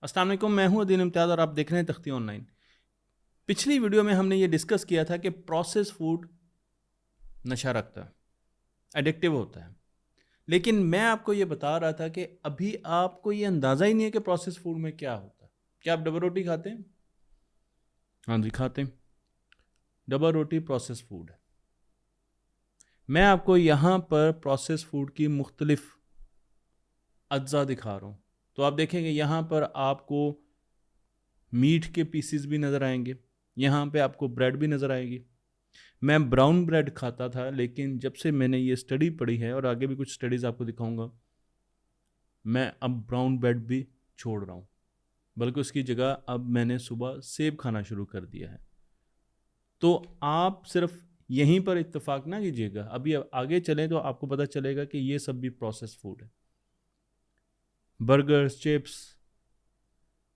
अस्सलाम वालेकुम, मैं हूं अदील इम्तियाज़ और आप देख रहे हैं तख्ती ऑनलाइन। पिछली वीडियो में हमने ये डिस्कस किया था कि प्रोसेस फूड नशा रखता है, एडिक्टिव होता है। लेकिन मैं आपको ये बता रहा था कि अभी आपको ये अंदाज़ा ही नहीं है कि प्रोसेस फूड में क्या होता है। क्या आप डबल रोटी खाते हैं? हाँ जी, खाते हैं। डबल रोटी प्रोसेस फूड है। मैं आपको यहाँ पर प्रोसेस फूड की मुख्तलिफ अज्जा दिखा रहा हूँ। तो आप देखेंगे यहाँ पर आपको मीट के पीसीज भी नज़र आएंगे, यहाँ पे आपको ब्रेड भी नज़र आएगी। मैं ब्राउन ब्रेड खाता था, लेकिन जब से मैंने ये स्टडी पढ़ी है और आगे भी कुछ स्टडीज़ आपको दिखाऊंगा, मैं अब ब्राउन ब्रेड भी छोड़ रहा हूँ, बल्कि उसकी जगह अब मैंने सुबह सेब खाना शुरू कर दिया है। तो आप सिर्फ यहीं पर इत्तेफाक ना कीजिएगा, अभी आगे चलें तो आपको पता चलेगा कि ये सब भी प्रोसेस फूड है। बर्गर्स, चिप्स,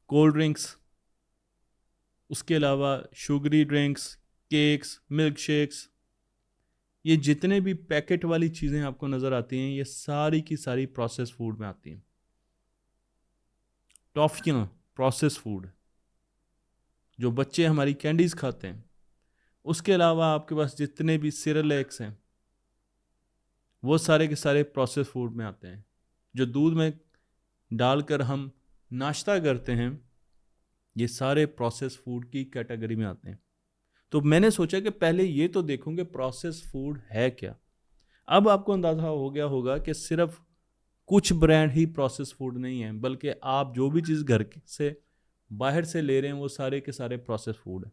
कोल्ड ड्रिंक्स, उसके अलावा sugary drinks, cakes, milk shakes, ये जितने भी पैकेट वाली चीज़ें आपको नज़र आती हैं, ये सारी की सारी प्रोसेस फूड में आती हैं। टॉफ़ियाँ प्रोसेस फूड, जो बच्चे हमारी कैंडीज़ खाते हैं। उसके अलावा आपके पास जितने भी सिरेलैक्स हैं, वो सारे के सारे प्रोसेस फूड में आते हैं। जो दूध में डालकर हम नाश्ता करते हैं, ये सारे प्रोसेस फूड की कैटेगरी में आते हैं। तो मैंने सोचा कि पहले ये तो देखूंगे प्रोसेस फूड है क्या। अब आपको अंदाज़ा हो गया होगा कि सिर्फ कुछ ब्रांड ही प्रोसेस फूड नहीं है, बल्कि आप जो भी चीज़ घर से बाहर से ले रहे हैं वो सारे के सारे प्रोसेस फूड है।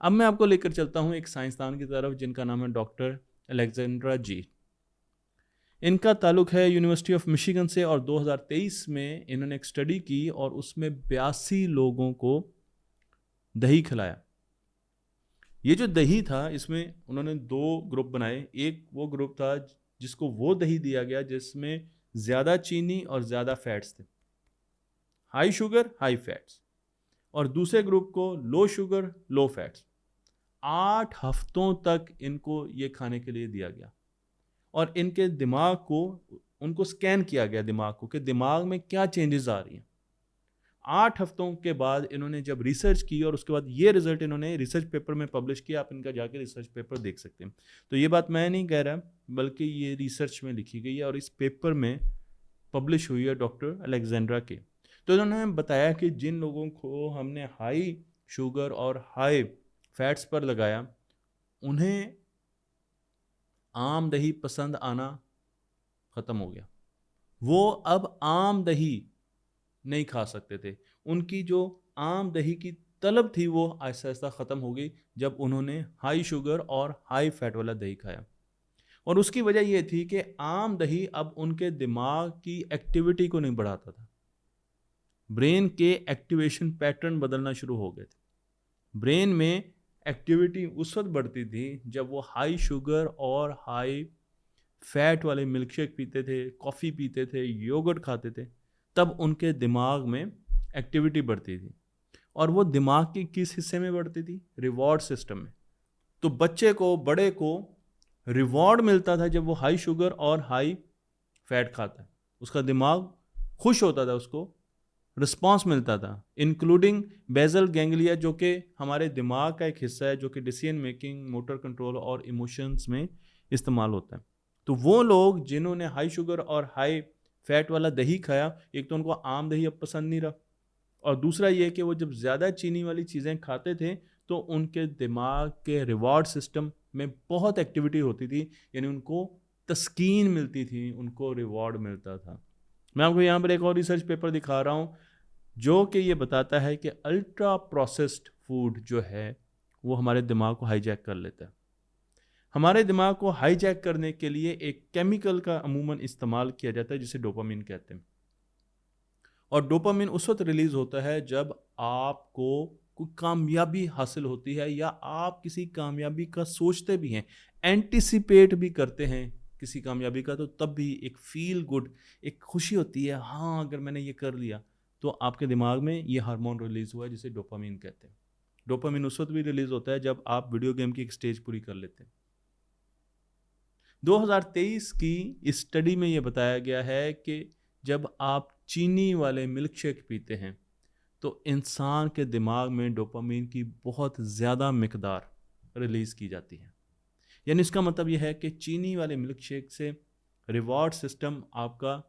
अब मैं आपको लेकर चलता हूँ एक साइंसदान की तरफ, जिनका नाम है डॉक्टर अलेक्जेंड्रा जी। इनका ताल्लुक है यूनिवर्सिटी ऑफ मिशिगन से, और 2023 में इन्होंने एक स्टडी की और उसमें 82 लोगों को दही खिलाया। ये जो दही था, इसमें उन्होंने 2 ग्रुप बनाए। एक वो ग्रुप था जिसको वो दही दिया गया जिसमें ज़्यादा चीनी और ज़्यादा फैट्स थे, हाई शुगर हाई फैट्स, और दूसरे ग्रुप को लो शुगर लो फैट्स। 8 हफ्तों तक इनको ये खाने के लिए दिया गया और इनके दिमाग को, उनको स्कैन किया गया दिमाग को, कि दिमाग में क्या चेंजेस आ रही हैं। 8 हफ्तों के बाद इन्होंने जब रिसर्च की और उसके बाद ये रिजल्ट इन्होंने रिसर्च पेपर में पब्लिश किया। आप इनका जाके रिसर्च पेपर देख सकते हैं। तो ये बात मैं नहीं कह रहा, बल्कि ये रिसर्च में लिखी गई है और इस पेपर में पब्लिश हुई है डॉक्टर अलेक्जेंड्रा के। तो इन्होंने बताया कि जिन लोगों को हमने हाई शुगर और हाई फैट्स पर लगाया, उन्हें आम दही पसंद आना ख़त्म हो गया। वो अब आम दही नहीं खा सकते थे। उनकी जो आम दही की तलब थी वो आहिस्ता आहिस्ता ख़त्म हो गई जब उन्होंने हाई शुगर और हाई फैट वाला दही खाया। और उसकी वजह यह थी कि आम दही अब उनके दिमाग की एक्टिविटी को नहीं बढ़ाता था। ब्रेन के एक्टिवेशन पैटर्न बदलना शुरू हो गए थे। ब्रेन में एक्टिविटी उस वक्त बढ़ती थी जब वो हाई शुगर और हाई फैट वाले मिल्क शेक पीते थे, कॉफ़ी पीते थे, योगर्ट खाते थे। तब उनके दिमाग में एक्टिविटी बढ़ती थी, और वो दिमाग के किस हिस्से में बढ़ती थी? रिवॉर्ड सिस्टम में। तो बच्चे को, बड़े को रिवॉर्ड मिलता था जब वो हाई शुगर और हाई फैट खाता है। उसका दिमाग खुश होता था, उसको रिस्पॉन्स मिलता था, इंक्लूडिंग बेजल गैंग्लिया, जो कि हमारे दिमाग का एक हिस्सा है जो कि डिसीजन मेकिंग, मोटर कंट्रोल और इमोशंस में इस्तेमाल होता है। तो वो लोग जिन्होंने हाई शुगर और हाई फैट वाला दही खाया, एक तो उनको आम दही अब पसंद नहीं रहा, और दूसरा ये कि वो जब ज़्यादा चीनी वाली चीज़ें खाते थे तो उनके दिमाग के रिवॉर्ड सिस्टम में बहुत एक्टिविटी होती थी, यानी उनको तस्कीन मिलती थी, उनको रिवॉर्ड मिलता था। मैं आपको यहाँ पर एक और रिसर्च पेपर दिखा रहा हूँ जो कि ये बताता है कि अल्ट्रा प्रोसेस्ड फूड जो है वो हमारे दिमाग को हाईजैक कर लेता है। हमारे दिमाग को हाईजैक करने के लिए एक केमिकल का अमूमन इस्तेमाल किया जाता है जिसे डोपामिन कहते हैं। और डोपामिन उस वक्त रिलीज होता है जब आपको कोई कामयाबी हासिल होती है, या आप किसी कामयाबी का सोचते भी हैं, एंटिसिपेट भी करते हैं किसी कामयाबी का, तो तब भी एक फील गुड, एक खुशी होती है, हाँ अगर मैंने ये कर लिया, तो आपके दिमाग में ये हार्मोन रिलीज हुआ है जिसे डोपामिन कहते हैं। डोपामिन उस वक्त भी रिलीज होता है जब आप वीडियो गेम की एक स्टेज पूरी कर लेते हैं। 2023 की इस स्टडी में यह बताया गया है कि जब आप चीनी वाले मिल्क शेक पीते हैं तो इंसान के दिमाग में डोपामीन की बहुत ज़्यादा मिकदार रिलीज़ की जाती है। यानी इसका मतलब यह है कि चीनी वाले मिल्क शेक से रिवॉर्ड सिस्टम आपका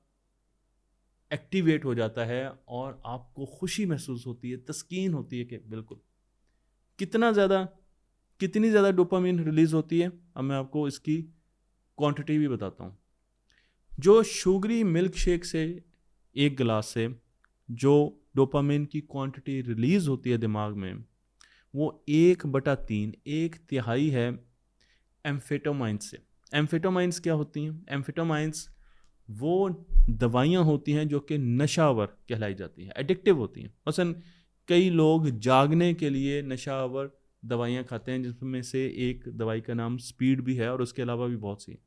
एक्टिवेट हो जाता है और आपको खुशी महसूस होती है, तस्कीन होती है कि बिल्कुल कितनी ज़्यादा डोपामीन रिलीज़ होती है। अब मैं आपको इसकी क्वांटिटी भी बताता हूँ। जो शुगरी मिल्क शेक से एक गिलास से जो डोपामिन की क्वांटिटी रिलीज़ होती है दिमाग में, वो 1/3 1/3 है एम्फेटामाइंस से। एम्फेटामाइंस क्या होती हैं? एम्फेटामाइंस वो दवाइयाँ होती हैं जो कि नशावर कहलाई जाती हैं, एडिक्टिव होती हैं। मसलन कई लोग जागने के लिए नशावर दवाइयाँ खाते हैं, जिसमें से एक दवाई का नाम स्पीड भी है और उसके अलावा भी बहुत सी।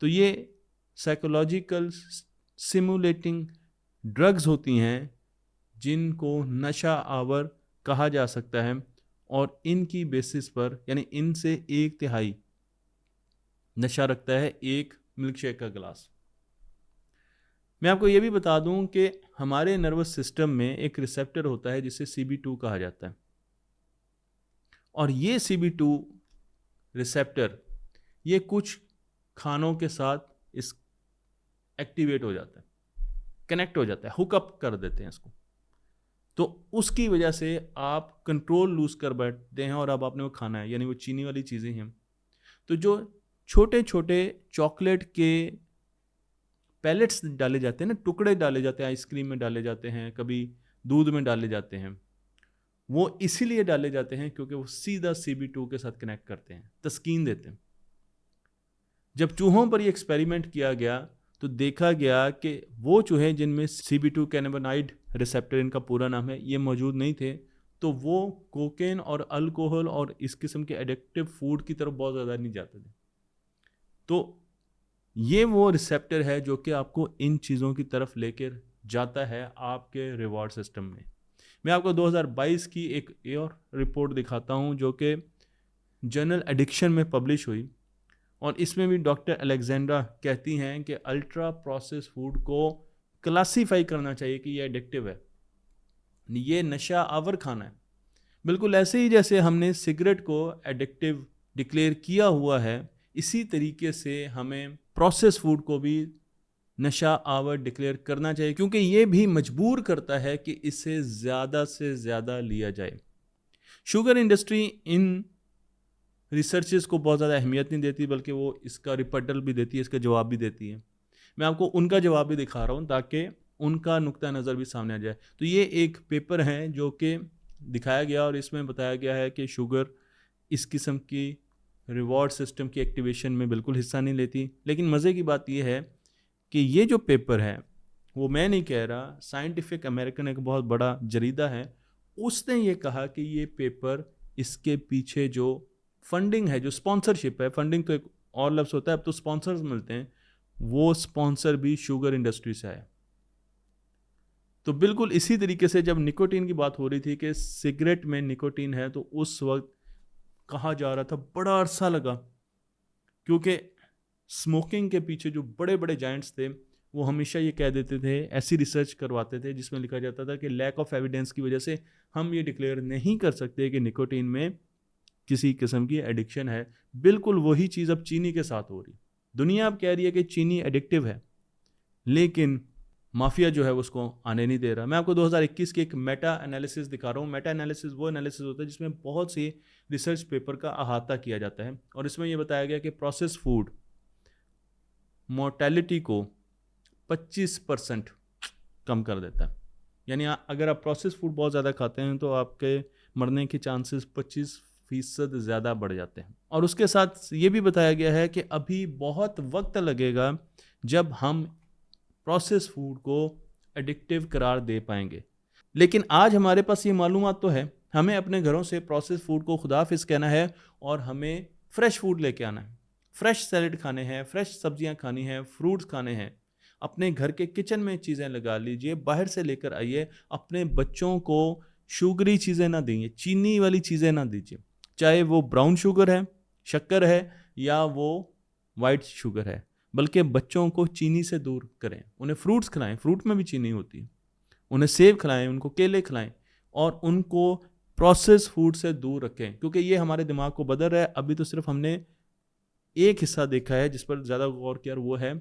तो ये साइकोलॉजिकल सिमुलेटिंग ड्रग्स होती हैं जिनको नशा आवर कहा जा सकता है, और इनकी बेसिस पर यानी इनसे 1/3 नशा रखता है एक मिल्क शेक का गिलास। मैं आपको ये भी बता दूं कि हमारे नर्वस सिस्टम में एक रिसेप्टर होता है जिसे CB2 कहा जाता है, और ये CB2 रिसेप्टर ये कुछ खानों के साथ इस एक्टिवेट हो जाता है, कनेक्ट हो जाता है, हुकअप कर देते हैं इसको। तो उसकी वजह से आप कंट्रोल लूज कर बैठते हैं और अब आपने वो खाना है, यानी वो चीनी वाली चीज़ें हैं। तो जो छोटे छोटे चॉकलेट के पैलेट्स डाले जाते हैं ना, टुकड़े डाले जाते हैं, आइसक्रीम में डाले जाते हैं, कभी दूध में डाले जाते हैं, वो इसीलिए डाले जाते हैं क्योंकि वो सीधा CB2 के साथ कनेक्ट करते हैं, तस्कीन देते हैं। जब चूहों पर ये एक्सपेरिमेंट किया गया तो देखा गया कि वो चूहे जिनमें CB2 कैनाबिनॉइड रिसेप्टर, इनका पूरा नाम है, ये मौजूद नहीं थे, तो वो कोकेन और अल्कोहल और इस किस्म के एडिक्टिव फूड की तरफ बहुत ज़्यादा नहीं जाते थे। तो ये वो रिसेप्टर है जो कि आपको इन चीज़ों की तरफ लेकर जाता है आपके रिवॉर्ड सिस्टम में। मैं आपको 2022 की एक और रिपोर्ट दिखाता हूँ जो कि जर्नल एडिक्शन में पब्लिश हुई, और इसमें भी डॉक्टर अलेक्जेंड्रा कहती हैं कि अल्ट्रा प्रोसेस फूड को क्लासीफाई करना चाहिए कि ये एडिक्टिव है, ये नशा आवर खाना है। बिल्कुल ऐसे ही जैसे हमने सिगरेट को एडिक्टिव डिक्लेयर किया हुआ है, इसी तरीके से हमें प्रोसेस फूड को भी नशा आवर डिक्लेयर करना चाहिए, क्योंकि ये भी मजबूर करता है कि इसे ज़्यादा से ज़्यादा लिया जाए। शुगर इंडस्ट्री इन रिसर्चेस को बहुत ज़्यादा अहमियत नहीं देती, बल्कि वो इसका रिपटल भी देती है, इसका जवाब भी देती है। मैं आपको उनका जवाब भी दिखा रहा हूँ ताकि उनका नुक्ता नज़र भी सामने आ जाए। तो ये एक पेपर है जो कि दिखाया गया और इसमें बताया गया है कि शुगर इस किस्म की रिवॉर्ड सिस्टम की एक्टिवेशन में बिल्कुल हिस्सा नहीं लेती। लेकिन मज़े की बात यह है कि ये जो पेपर है वो मैं नहीं कह रहा, साइंटिफिक अमेरिकन एक बहुत बड़ा जरीदा है, उसने ये कहा कि ये पेपर, इसके पीछे जो फंडिंग है, जो स्पॉन्सरशिप है, फंडिंग तो एक और लफ्ज़ होता है, अब तो स्पॉन्सर्स मिलते हैं, वो स्पॉन्सर भी शुगर इंडस्ट्री से आया। तो बिल्कुल इसी तरीके से जब निकोटीन की बात हो रही थी कि सिगरेट में निकोटीन है, तो उस वक्त कहा जा रहा था, बड़ा अरसा लगा, क्योंकि स्मोकिंग के पीछे जो बड़े बड़े जायंट्स थे वो हमेशा ये कह देते थे, ऐसी रिसर्च करवाते थे जिसमें लिखा जाता था कि लैक ऑफ एविडेंस की वजह से हम ये डिक्लेयर नहीं कर सकते कि निकोटीन में किसी किस्म की एडिक्शन है। बिल्कुल वही चीज़ अब चीनी के साथ हो रही। दुनिया अब कह रही है कि चीनी एडिक्टिव है, लेकिन माफिया जो है उसको आने नहीं दे रहा। मैं आपको 2021 की एक मेटा एनालिसिस दिखा रहा हूँ। मेटा एनालिसिस वो एनालिसिस होता है जिसमें बहुत सी रिसर्च पेपर का अहाता किया जाता है, और इसमें यह बताया गया कि प्रोसेस फूड मोर्टेलिटी को 25% कम कर देता है। यानी अगर आप प्रोसेस फूड बहुत ज़्यादा खाते हैं तो आपके मरने के चांसेस 25% ज़्यादा बढ़ जाते हैं। और उसके साथ ये भी बताया गया है कि अभी बहुत वक्त लगेगा जब हम प्रोसेस फूड को एडिक्टिव करार दे पाएंगे। लेकिन आज हमारे पास ये मालूमात तो है, हमें अपने घरों से प्रोसेस फूड को खुदाफिज कहना है और हमें फ्रेश फूड लेके आना है। फ्रेश सैलेड खाने हैं, फ्रेश सब्जियां खानी हैं, फ्रूट्स खाने हैं। अपने घर के किचन में चीज़ें लगा लीजिए, बाहर से लेकर आइए। अपने बच्चों को शुगरी चीज़ें ना दीजिए, चीनी वाली चीज़ें ना दीजिए, चाहे वो ब्राउन शुगर है, शक्कर है, या वो वाइट शुगर है, बल्कि बच्चों को चीनी से दूर करें। उन्हें फ्रूट्स खिलाएं, फ्रूट में भी चीनी होती है। उन्हें सेब खिलाएं, उनको केले खिलाएं और उनको प्रोसेस फूड से दूर रखें, क्योंकि ये हमारे दिमाग को बदल रहा है। अभी तो सिर्फ हमने एक हिस्सा देखा है जिस पर ज़्यादा गौर किया, वो है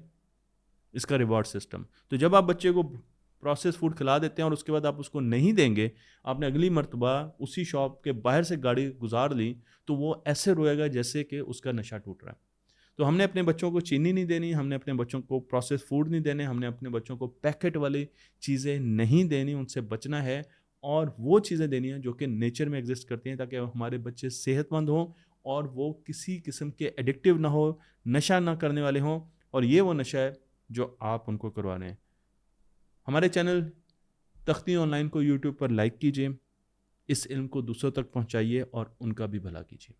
इसका रिवॉर्ड सिस्टम। तो जब आप बच्चे को प्रोसेस फूड खिला देते हैं और उसके बाद आप उसको नहीं देंगे, आपने अगली मर्तबा उसी शॉप के बाहर से गाड़ी गुजार ली, तो वो ऐसे रोएगा जैसे कि उसका नशा टूट रहा है। तो हमने अपने बच्चों को चीनी नहीं देनी, हमने अपने बच्चों को प्रोसेस फूड नहीं देने, हमने अपने बच्चों को पैकेट वाली चीज़ें नहीं देनी, उनसे बचना है और वो चीज़ें देनी है जो कि नेचर में एग्जिस्ट करती हैं, ताकि हमारे बच्चे सेहतमंद हों और वो किसी किस्म के एडिक्टिव ना हो, नशा ना करने वाले हों। और ये वो नशा है जो आप उनको करवा रहे हैं। हमारे चैनल तख्ती ऑनलाइन को यूट्यूब पर लाइक कीजिए, इस इल्म को दूसरों तक पहुंचाइए और उनका भी भला कीजिए।